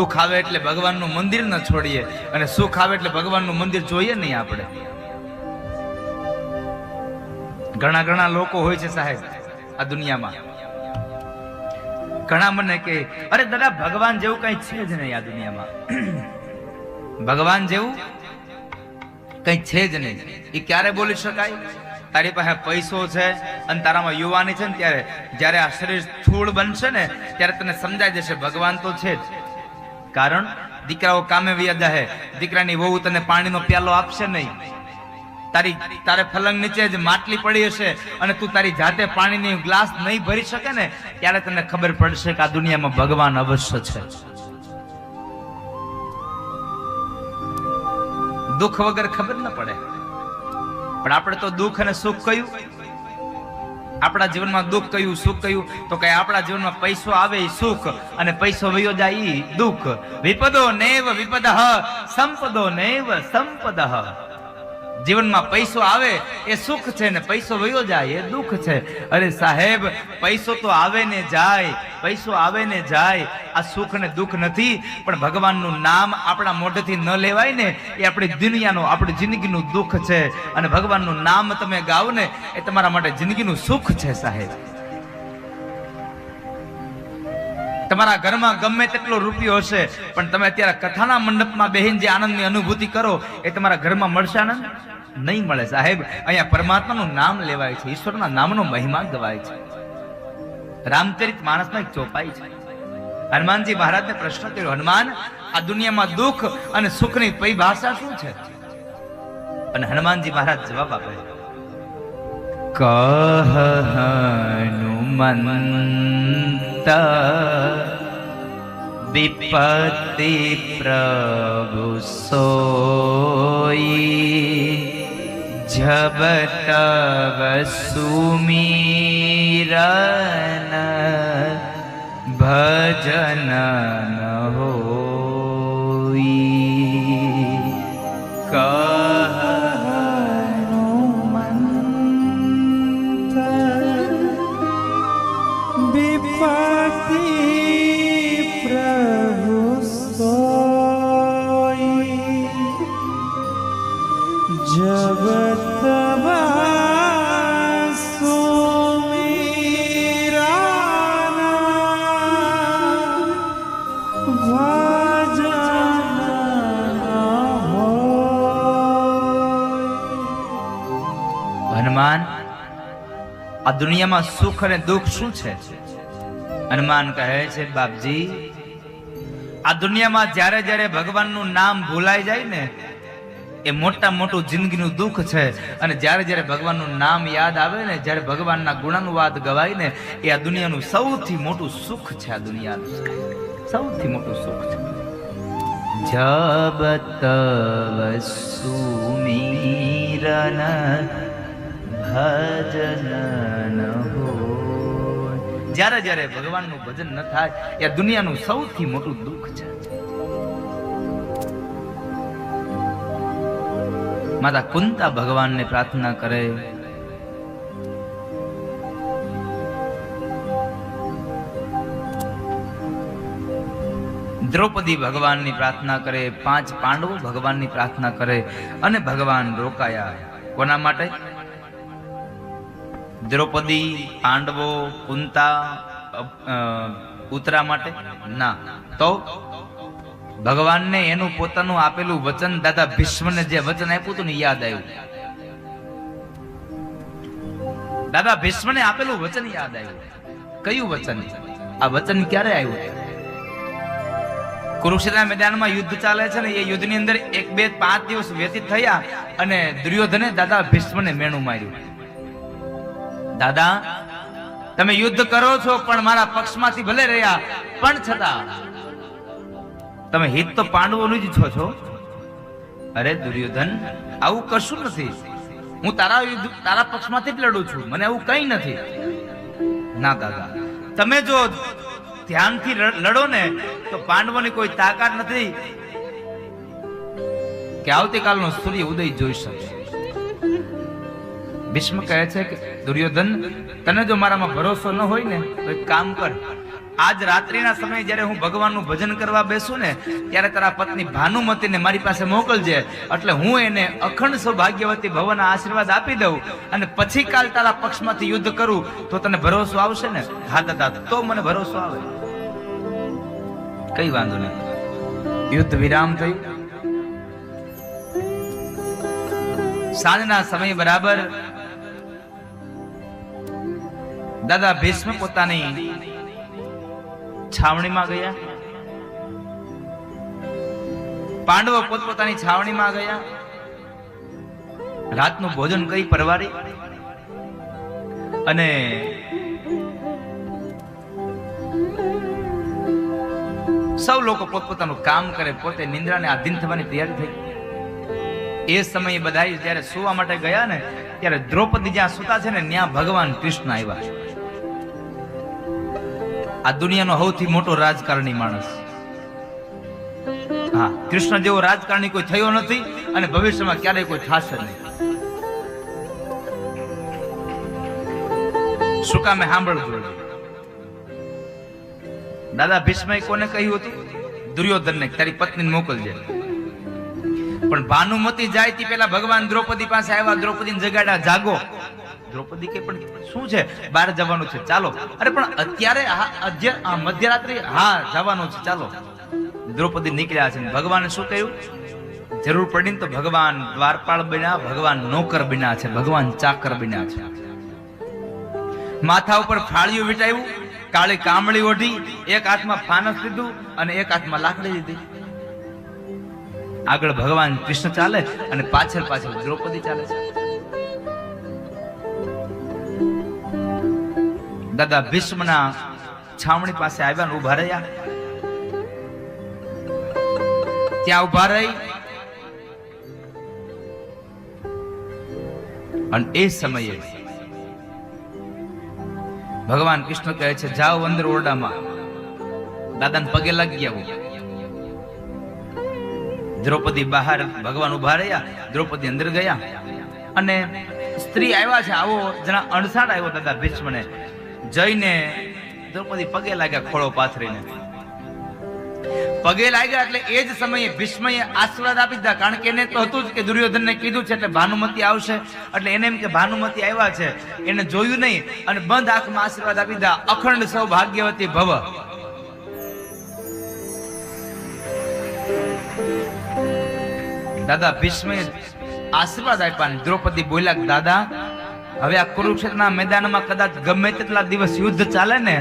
દુઃખ આવે એટલે ભગવાનનું મંદિર ન છોડીએ, અને સુખ આવે એટલે ભગવાનનું મંદિર જોઈએ નહીં આપણે. ઘણા ઘણા લોકો હોય છે સાહેબ આ દુનિયામાં, ઘણા મને કે અરે દાદા ભગવાન જેવું કઈ છે જ નહીં આ દુનિયામાં, ભગવાન જેવું કઈ છે જ નહીં. એ ક્યારે બોલી શકાય? તારી પાસે પૈસો છે અને તારામાં યુવાની છે ને ત્યારે, જ્યારે આ શરીર સ્થૂળ બનશે ને ત્યારે તને સમજાઈ જશે ભગવાન તો છે જ. કારણ દીકરાઓ કામે વ્યા જાહે, દીકરાની વહુ તને પાણીનો પ્યાલો આપશે નહીં. તારે ફલંગ નીચે જ માટલી પડી હશે અને તું તારી જાતે પાણીની ગ્લાસ નહીં ભરી શકે ને ત્યારે તને ખબર પડશે કે આ દુનિયામાં ભગવાન અવશ્ય છે. દુઃખ વગર ખબર ન પડે. પણ આપણે તો દુઃખ અને સુખ કયું? આપણા જીવનમાં દુઃખ કયું, સુખ કયું? તો કઈ આપણા જીવનમાં પૈસો આવે એ સુખ, અને પૈસો વયો જાય એ દુઃખ. વિપદો નૈવ વિપદઃ સંપદો નૈવ સંપદઃ. જીવનમાં પૈસો આવે એ સુખ છે ને પૈસો વયો જાય એ દુઃખ છે. અરે સાહેબ પૈસો તો આવે ને જાય, પૈસો આવે ને જાય, આ સુખ ને દુઃખ નથી. પણ ભગવાનનું નામ આપણા મોઢેથી ન લેવાય ને એ આપણી દુનિયાનો, આપણી જિંદગીનું દુઃખ છે. અને ભગવાનનું નામ તમે ગાઓ ને એ તમારા માટે જિંદગીનું સુખ છે સાહેબ. તમારા ઘરમાં ગમે તેટલો રૂપિયો હશે પણ તમે અત્યારે કથાના મંડપમાં બેહીને જે આનંદની અનુભૂતિ કરો એ તમારા ઘરમાં મળશે આનંદ? નહીં મળે સાહેબ. અહીંયા પરમાત્માનું નામ લેવાય છે, ઈશ્વરના નામનો મહિમા ગવાય છે. રામચરિત માનસમાં એક ચોપાઈ છે. હનુમાનજી મહારાજને પ્રશ્ન કર્યો, હનુમાન આ દુનિયામાં દુઃખ અને સુખની પરિભાષા શું છે? અને હનુમાનજી મહારાજ જવાબ આપે, કહ હનુમંત વિપત્તિ પ્રભુ સોઈ જબ તબ સુમીરન ભજન ન હોઈ. કહ હનુમાન આ દુનિયામાં સુખ અને દુઃખ શું છે? હનુમાન કહે છે, બાપજી આ દુનિયામાં જ્યારે જ્યારે ભગવાનનું નામ ભૂલાઈ જાય ને એ મોટા મોટું જિંદગીનું દુઃખ છે. અને જ્યારે જ્યારે ભગવાનનું નામ યાદ આવે ને, જ્યારે ભગવાનના ગુણાનુવાદ ગવાય ને એ આ દુનિયાનું સૌથી મોટું સુખ છે. આ દુનિયાનું સૌથી મોટું સુખ છે. જબ તવ સુમીરન ભજન ન હોય. જ્યારે જ્યારે ભગવાનનું ભજન ન થાય એ દુનિયાનું સૌથી મોટું દુઃખ છે. માતા કુંતા ભગવાનને પ્રાર્થના કરે, દ્રૌપદી ભગવાનની પ્રાર્થના કરે, 5 પાંડવો ભગવાનની પ્રાર્થના કરે, અને ભગવાન રોકાયા. કોના માટે? દ્રૌપદી, પાંડવો, કુંતા, ઉત્તરા માટે ના, તો ભગવાનને એનું પોતાનું આપેલું વચન, દાદા ભીષ્મને જે વચન આપ્યું હતું ને યાદ આવ્યું. દાદા ભીષ્મને આપેલું વચન યાદ આવ્યું. કયું વચન? આ વચન ક્યારે આવ્યું? કુરુક્ષેત્રના મેદાનમાં યુદ્ધ ચાલે છે ને, એ યુદ્ધની અંદર 1, 2, 5 દિવસ વ્યતીત થયા અને દુર્યોધને દાદા ભીષ્મને મેણું માર્યું. દાદા તમે યુદ્ધ કરો છો પણ મારા પક્ષમાંથી ભલે રહ્યા, પણ છતાં તમે હિત તો પાંડવોનું જ ઈચ્છો છો. અરે દુર્યોધન આવું કશું નથી, હું તારા પક્ષમાંથી જ લડું છું, મને આવું કઈ નથી. ના દાદા તમે જો ધ્યાનથી લડો ને તો પાંડવોની કોઈ તાકાત નથી કે આવતીકાલનો સૂર્ય ઉદય જોઈ શકે. ભીષ્મ કહે છે કે દુર્યોધન તને જો મારામાં ભરોસો ન હોય ને તો એક કામ કર, આજ રાત્રિના સમયે જ્યારે હું ભગવાનનું ભજન કરવા બેસું ને ત્યારે તારા પત્ની ભાનુમતીને મારી પાસે મોકલજે, એટલે હું એને અખંડ સૌભાગ્યવતી ભવના આશીર્વાદ આપી દઉં અને પછી કાલ તારા પક્ષમાંથી યુદ્ધ કરું તો તને ભરોસો આવશે ને? હા દાદા, તો મને ભરોસો આવે. કઈ વાંધો નહીં. યુદ્ધ વિરામ થયું. સાંજના સમય બરાબર દાદા ભીષ્મ પોતાની છાવણીમાં ગયા, પાંડવો પોતપોતાની છાવણીમાં ગયા, રાતનું ભોજન કરી પરવારી અને સૌ લોકો પોતપોતાનું કામ કરે, પોતે નિંદ્રાને આધીન થવાની તૈયારી થઈ. એ સમયે બધા જયારે સુવા માટે ગયા ને ત્યારે દ્રૌપદી જ્યાં સુતા છે ને ત્યાં ભગવાન કૃષ્ણ આવ્યા. આ દુનિયાનો સૌથી મોટો રાજકારણી માણસ. હા, કૃષ્ણ જેવો રાજકારણી કોઈ થયો નથી અને ભવિષ્યમાં ક્યારેય કોઈ થશે નહીં. શું કામે સાંભળજો. દાદા ભીષ્મએ કોને કહ્યું હતું? દુર્યોધનને, તારી પત્નીને મોકલજે. પણ ભાનુમતી જાય તે પેલા ભગવાન દ્રૌપદી પાસે આવ્યા, દ્રૌપદીને જગાડ્યા, જાગો. દ્રૌપદી કે પણ શું છે, બહાર જવાનું છે, ચાલો. અરે પણ અત્યારે મધ્યરાત્રિ, હા જવાનું છે, ચાલો. દ્રૌપદી નીકળ્યા છે. ભગવાને શું કહ્યું? જરૂર પડી ને તો ભગવાન દ્વારપાળ બન્યા, ભગવાન નોકર બન્યા છે, ભગવાન ચાકર બન્યા છે. માથા ઉપર ફાળિયું વીટાવ્યું, કાળી કામળી ઓઢી, એક હાથમાં ફાનસ લીધું અને એક હાથમાં લાકડી લીધી. આગળ ભગવાન કૃષ્ણ ચાલે અને પાછળ પાછળ દ્રૌપદી ચાલે છે. દાદા ભીષ્મના છાવણી પાસે આવ્યા, ઉભા રહ્યા. ત્યાં ઉભા રહી અને એ સમયે ભગવાન કૃષ્ણ કહે છે, જાઓ અંદર ઓરડામાં, દાદાને પગે લાગી આવો. દ્રૌપદી બહાર, ભગવાન ઉભા રહ્યા, દ્રૌપદી અંદર ગયા અને સ્ત્રી આવ્યા છે, આવો જણા અણસાડ આવ્યો દાદા ભીષ્મને. જઈને દ્રૌપદી પગે લાગ્યા, ખોળો પાથરીને પગે લાગ્યા. એટલે એ જ સમયે ભીષ્મએ આશીર્વાદ આપી દીધા, કારણ કે એને તો હતું જ કે દુર્યોધનને કીધું છે એટલે ભાનુમતી આવશે, એટલે એને એમ કે ભાનુમતી આવ્યા છે, એને જોયું નહીં અને બંધ આંખમાં આશીર્વાદ આપી દીધા, અખંડ સૌભાગ્યવતી ભવ. દાદા ભીષ્મે આશીર્વાદ આપ્યા. દ્રૌપદી બોલ્યા, દાદા હવે આ કુરુક્ષેત્રના મેદાનમાં કદાચ ગમે તેટલા દિવસ યુદ્ધ ચાલે ને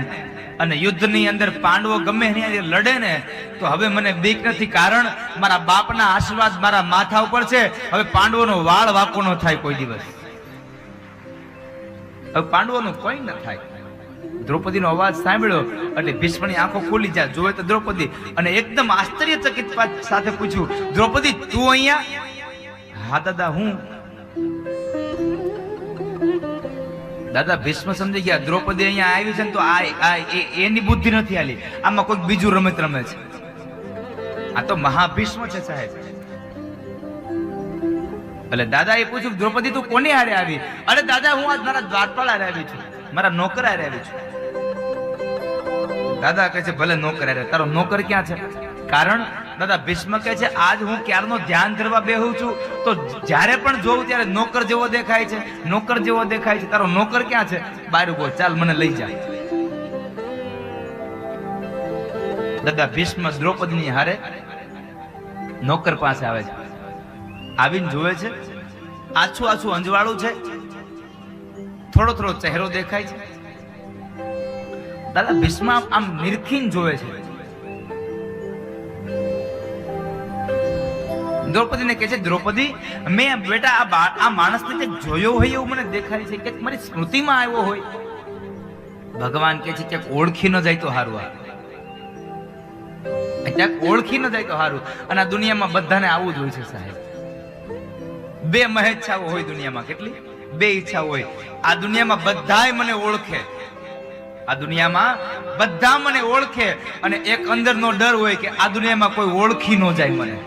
અને યુદ્ધની અંદર પાંડવો ગમે એની લડે ને તો હવે મને બીક નથી, કારણ મારા બાપના આશીર્વાદ મારા માથા ઉપર છે. હવે પાંડવોનો વાળ વાકો ન થાય કોઈ દિવસ, હવે પાંડવોનું કોઈ ન થાય. દ્રૌપદીનો અવાજ સાંભળ્યો એટલે ભીષ્મની આંખો ખુલી જાય, જોવે તો દ્રૌપદી, અને એકદમ આશ્ચર્યચકિત સાથે પૂછ્યું, દ્રૌપદી તું અહીંયા? હા દાદા હું. દાદા ભીષ્મ સમજી ગયા, દ્રૌપદી અહીંયા આવી છે ને તો એની બુદ્ધિ નથી આલી, આમાં કોઈ બીજું રમત રમે છે. આ તો મહાભીષ્મ છે સાહેબ. એટલે દાદા એ પૂછ્યું, દ્રૌપદી તું કોની હારે આવી? અરે દાદા હું આજ મારા દ્વારપાળ હારે આવી છું, મારા નોકર હારે આવી છું. દાદા કહે છે, ભલે નોકર હારે, તારો નોકર ક્યાં છે? કારણ દાદા ભીષ્મ કહે છે, આજ હું ક્યારનો ધ્યાન ધરવા બેહું છું તો જ્યારે પણ જોઉં ત્યારે નોકર જેવો દેખાય છે, નોકર જેવો દેખાય છે. તારો નોકર ક્યાં છે? બહાર ઉભો, ચાલ મને લઈ જા. દાદા ભીષ્મ દ્રૌપદીની હારે નોકર પાસે આવે છે. આવીને જોવે છે, આછું આછું અંજવાળું છે, થોડો થોડો ચહેરો દેખાય છે. દાદા ભીષ્મ આમ નિરખીને જોવે છે. દ્રૌપદીને કહે છે, દ્રૌપદી મેં બેટા આ માણસને જોયો હોય એવું મને દેખાય છે, કે મારી સ્મૃતિમાં આવ્યો હોય. ભગવાન કહે છે, ક્યાંક ઓળખી ન જાય તો સારું, ક્યાંક ઓળખી ન જાય તો સારું. અને આ દુનિયામાં બધાને આવું જ હોય છે સાહેબ. બે મહેચ્છાઓ હોય દુનિયામાં, કેટલી? બે ઈચ્છા હોય. આ દુનિયામાં બધાય મને ઓળખે, આ દુનિયામાં બધા મને ઓળખે, અને એક અંદરનો ડર હોય કે આ દુનિયામાં કોઈ ઓળખી ન જાય મને.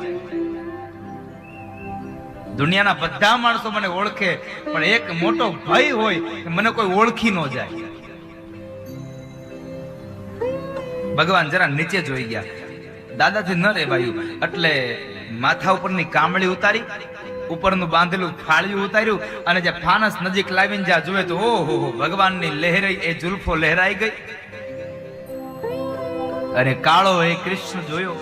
દુનિયાના બધા માણસો મને ઓળખે, પણ એક મોટો ભય હોય કે મને કોઈ ઓળખી ન જાય. ભગવાન જરા નીચે જોઈ ગયા, દાદાથી ન રેવાયું એટલે માથા ઉપરની કામળી ઉતારી, ઉપરનું બાંધેલું ફાળિયું ઉતાર્યું અને જે ફાનસ નજીક લાવીને જ્યાં જોયે તો ઓહો ભગવાનની લહેરાઈ એ જુલ્ફો લહેરાઈ ગઈ અને કાળો એ કૃષ્ણ જોયો.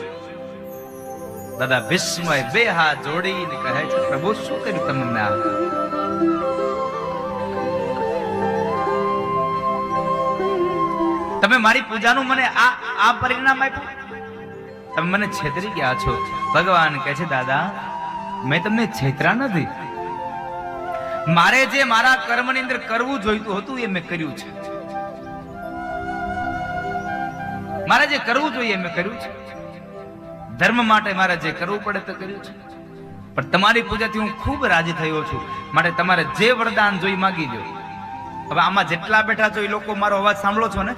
દાદા વિસ્મય બે હાથ જોડીને કહે છે, પ્રભુ શું કર્યું તમને આ? તમે મારી પૂજાનું મને આ પરિણામ આપ્યું, તમે મને છેતરી ગયા છો. ભગવાન કહે છે, દાદા મેં તમને છેતરા નથી, મારે જે મારા કર્મની અંદર કરવું જોઈતું હતું એ મેં કર્યું છે, મારે જે કરવું જોઈએ મેં કર્યું છે. ધર્મ માટે મારે જે કરવું પડે તે કર્યું છે. પણ તમારી પૂજાથી હું ખૂબ રાજી થયો છું, માટે તમારે જે વરદાન જોઈ માંગી લો. હવે આમાં જેટલા બેઠા છો એ લોકો મારો અવાજ સાંભળો છો ને,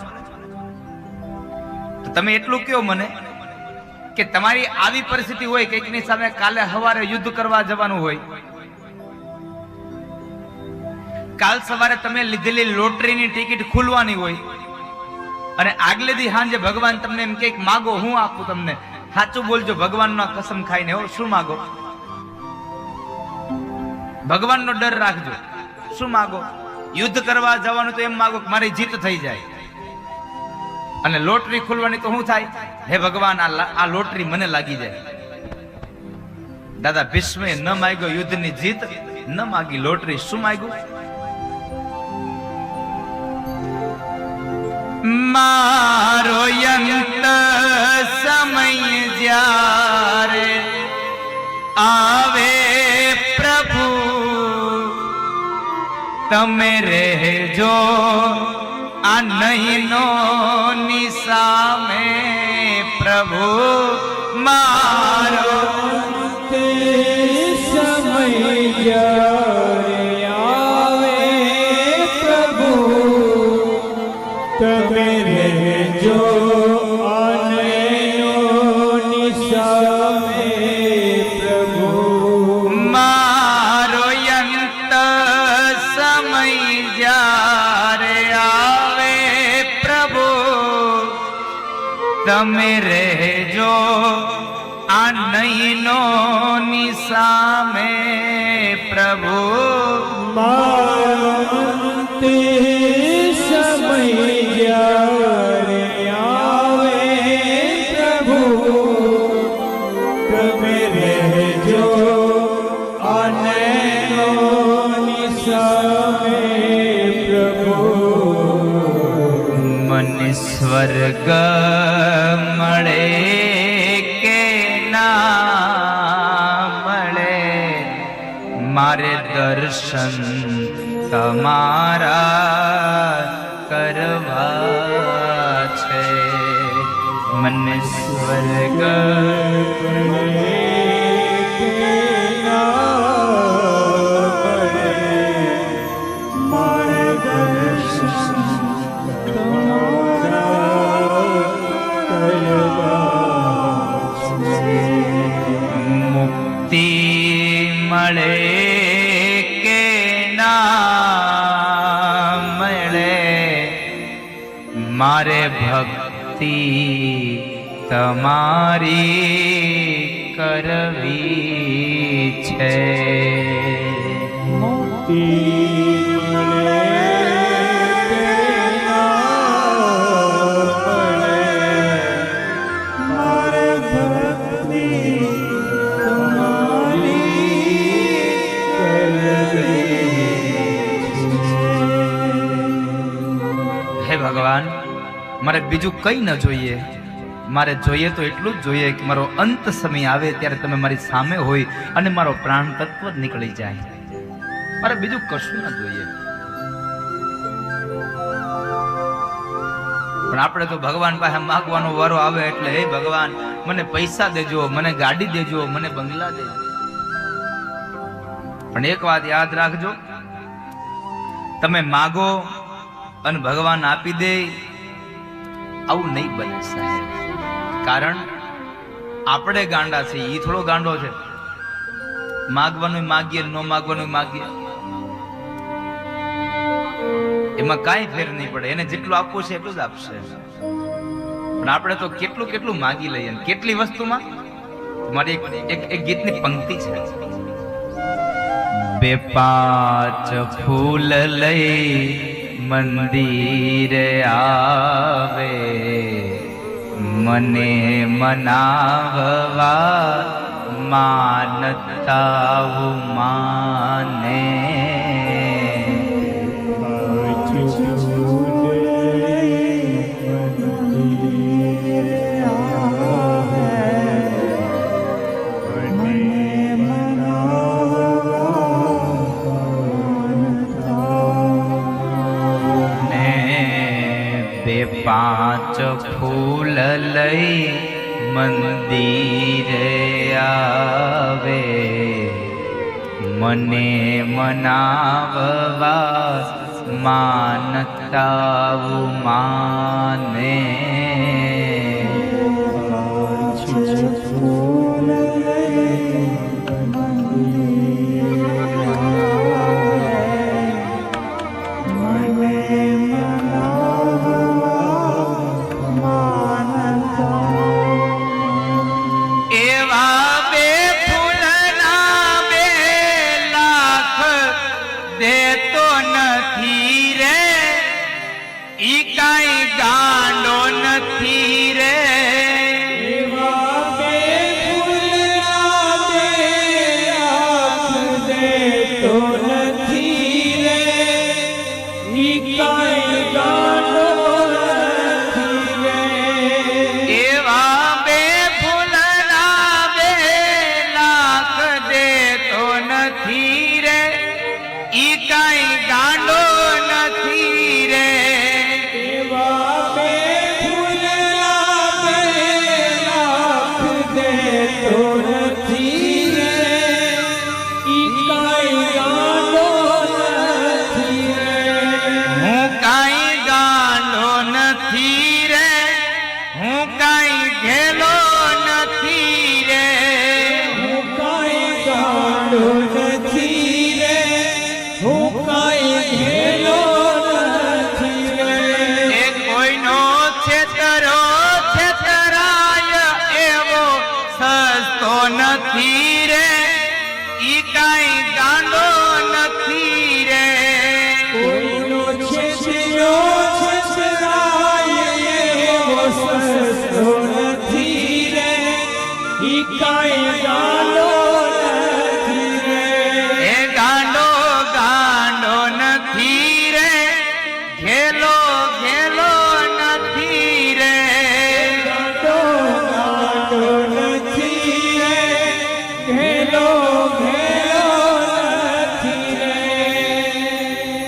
તો તમે એટલું કહો મને કે તમારી આવી પરિસ્થિતિ હોય કે એકની સામે કાલે સવારે યુદ્ધ કરવા જવાનું હોય, કાલ સવારે તમે લીધેલી લોટરીની ટિકિટ ખુલવાની હોય અને આગલે દી સાંજે ભગવાન તમને એમ કે માગો, હું આપું તમને. સાચું બોલજો, ભગવાનનો કસમ ખાઈને. હો, શું માગો? ભગવાનનો ડર રાખજો. શું માગો? યુદ્ધ કરવા જવાનું તો એમ માગો કે મારી જીત થઈ જાય, અને લોટરી ખુલવાની તો શું થાય? હે ભગવાન આ લોટરી મને લાગી જાય. દાદા ભીષ્મે ન માગ્યો યુદ્ધની જીત, ન માગી લોટરી. શું માગ્યું? મારો અંત સમય જ્યારે આવે પ્રભુ, તમે રહેજો આ નહીનો નિસામે પ્રભુ. મારો સમય જ્યારે આવે પ્રભુ, તમે રહેજો આ નહીનો નિસામે પ્રભુ. મારો અંત સમય જ્યારે આવે પ્રભુ, તમે રહેજો આ નહીનો નિસામે પ્રભુ. મારો અંતે સમય જ્યારે આવે પ્રભુ, તમે રહેજો આ નહીનો નિસામે પ્રભુ. મને સ્વર્ગ મળે કે ના મળે, મારે દર્શન તમારા કરવા છે. મને સ્વર્ગ મળે કે ના મળે, મારે દર્શન તમારા કરવા છે. મુક્તિ મળે કે ના મળે, મારે ભક્તિ તમારી કરવી છે. મુક્તિ મળે કે ના મળે, મારે ભક્તિ તમારી કરવી છે. હે ભગવાન, મારે બીજું કઈ ન જોઈએ, મારે જોઈએ તો એટલું જ જોઈએ કે મારો અંત સમય આવે ત્યારે તમે મારી સામે હોય અને મારો પ્રાણ તત્વ જ નીકળી જાય. મારે બીજું કશું ન જોઈએ. પણ આપણે તો ભગવાન પાસે માંગવાનો વારો આવે એટલે હે ભગવાન મને પૈસા દેજો, મને ગાડી દેજો, મને બંગલા દેજો. પણ એક વાત યાદ રાખજો, તમે માગો અને ભગવાન આપી દે આવું નહીં બને સાહેબ. કારણ આપણે ગાંડા છે, ઈ થોડો ગાંડો છે. માગવાનું માગીએ, ન માગવાનું માગીએ, એમાં કાંઈ ફેર નહીં પડે. એને જેટલું આપવું છે એટલું જ આપશે. પણ આપણે તો કેટલું કેટલું માગી લઈએ ને કેટલી વસ્તુમાં. મારી એક ગીતની પંક્તિ છે, બે પાંચ ફૂલ લઈ મંદિરે આવે, મને મનાવવા માનતા માને. પાંચ ફૂલ લઈ મંદિરે આવે, મને મનાવવા માનતા માને.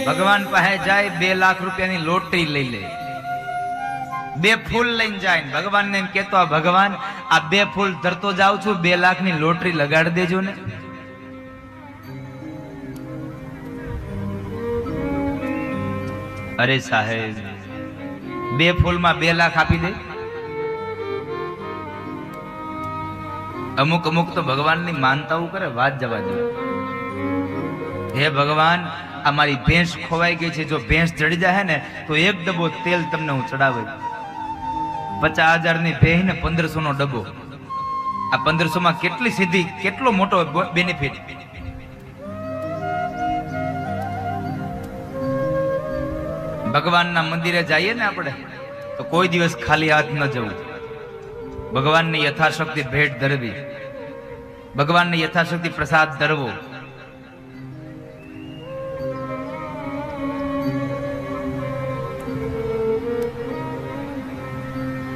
ભગવાન પાસે જાય 2 લાખ રૂપિયાની લોટરી લઈ લે, 2 ફૂલ લઈને જાય, ભગવાનને એમ કેતો, આ ભગવાન આ 2 ફૂલ ધરતો જાઉં છું, 2 લાખની લોટરી લગાડી દેજો ને. અરે સાહેબ, 2 ફૂલમાં 2 લાખ આપી દે. અમુક અમુક તો ભગવાનની માનતાઓ કરે, વાત જવા દે. હે ભગવાન, અમારી ભેંસ ખોવાઈ ગઈ છે, જો ભેંસ ચડી જાય ને તો 1 ડબ્બો તેલ તમને હું ચડાવે. 50,000 ની ભેંસ ને 1500 નો ડબ્બો. આ 1500 માં કેટલી સીધી, કેટલો મોટો બેનિફિટ. ભગવાનના મંદિરે જઈએ ને આપણે તો કોઈ દિવસ ખાલી હાથ ન જવું. ભગવાનની યથાશક્તિ ભેટ ધરવી, ભગવાનની યથાશક્તિ પ્રસાદ ધરવો.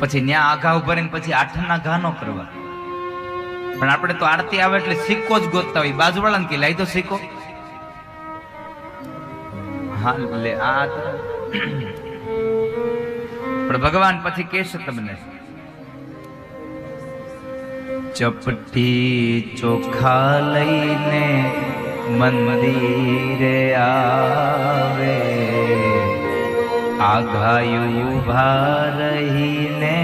પછી ન્યા આઘા ઉભા રહીને પછી આઠમના ઘા ન કરવા. પણ આપણે તો આરતી આવે એટલે સિક્કો જ ગોતતા હોય. બાજુવાળાને કે લાઈ દો સિક્કો. હા લે આ પણ ભગવાન પછી કહેશે તમને, ચપટી ચોખા લઈને મંદિરે આવે, આઘાયું ઉભા રહીને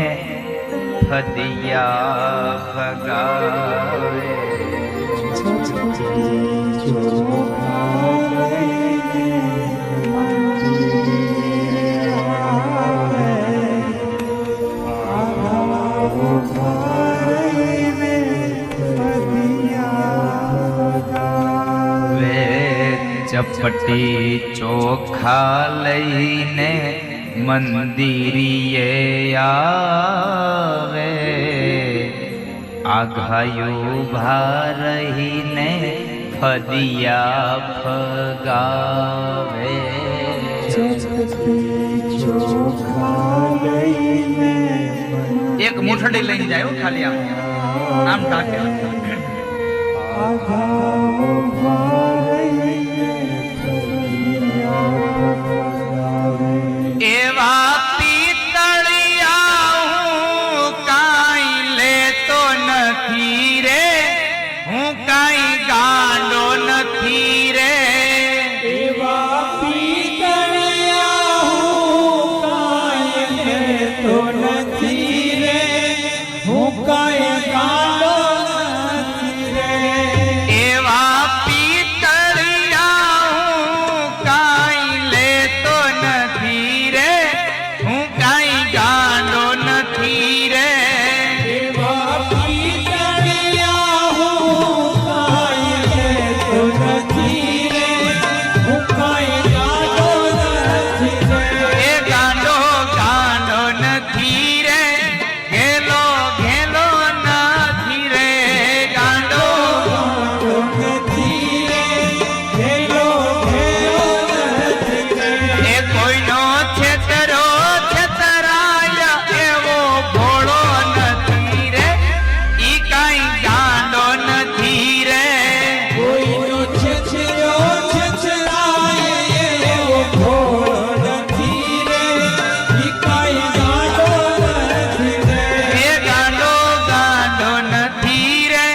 ફદિયા ભગાવે. ચપટી ચોખા લઈને મંદિરીએ આવે, આઘાયું ભારહીને ફદિયા ફગાવે. એક મુઠડી લઈને જાય ખાલી આમ ઢાકે. એવા પિતળિયા હું કાંઈ લેતો નથી રે, હું કાંઈ ગાંડો નથી રે. એવા પિતળિયા હું કાંઈ લેતો નથી રે, હું કાંઈ ગાંડો નથી રે. એવા પિતળિયા હું કાંઈ લેતો નથી રે, હું કાંઈ ગાંડો નથી રે. એવા પિતળિયા હું કાંઈ લેતો નથી રે, હું કાંઈ ગાંડો નથી રે. એ ગાંડો ગાંડો નથી રે, ઘેલો ઘેલો નથી રે. ગાંડો નથી રે, ઘેલો ઘેલો નથી રે. એ કોઈનો છેતરો છેતરાય એવો ભોળો નથી રે, ઈ કાંઈ ગાંડો નથી રે. કોઈનો છેછરો છેછરાય એવો ભોળો નથી રે, ઈ કાંઈ ગાંડો નથી રે. એ ગાંડો ગાંડો નથી રે,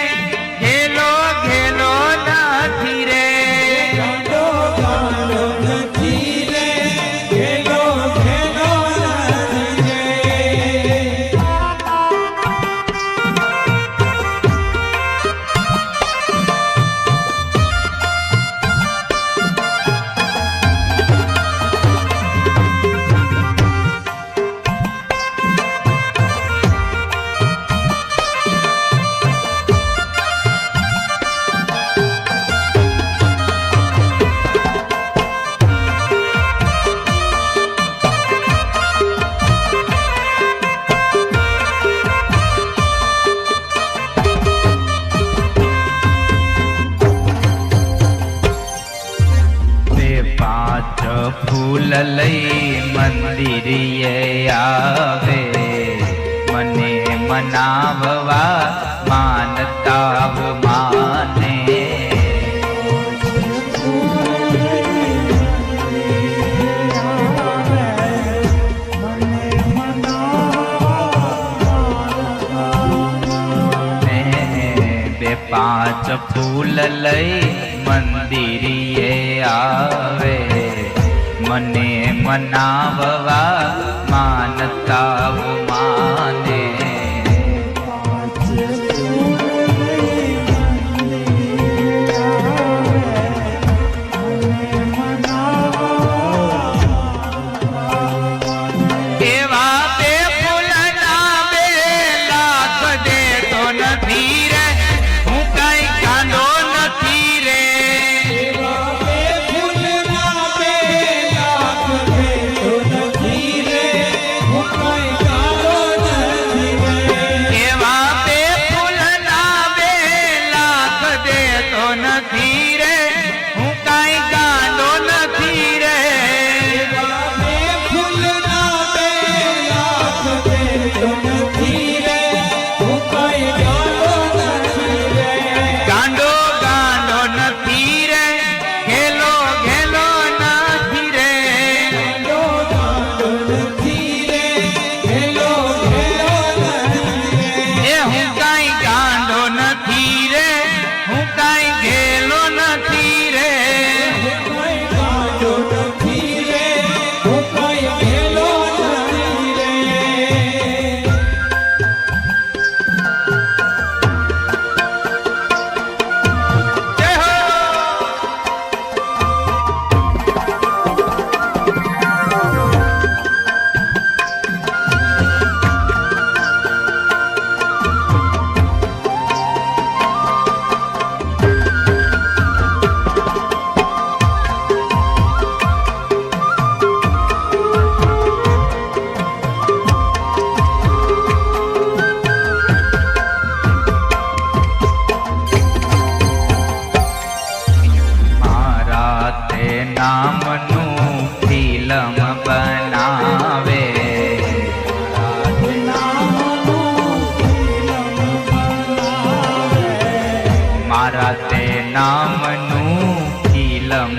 ઘેલો ઘેલો નથી રે. ગાંડો ગાંડો નથી રે, ઘેલો ઘેલો નથી રે. બે પાંચ ફૂલ લઈ મંદિરીએ આવે, મને મનાવવા માનતાવ માને. ને બે પાંચ ફૂલ લઈ મંદિરીએ આવે, મને મનાવવા માનતાવ માને. એવા બે ફૂલના બે લાખ દેતો નથી રે, હું કાંઈ ગાંડો નથી રે. એવા બે ફૂલના બે લાખ દેતો નથી રે, હું કાંઈ ગાંડો નામનું ફિલ્મ બનાવે મારા તે નામનું ફિલ્મ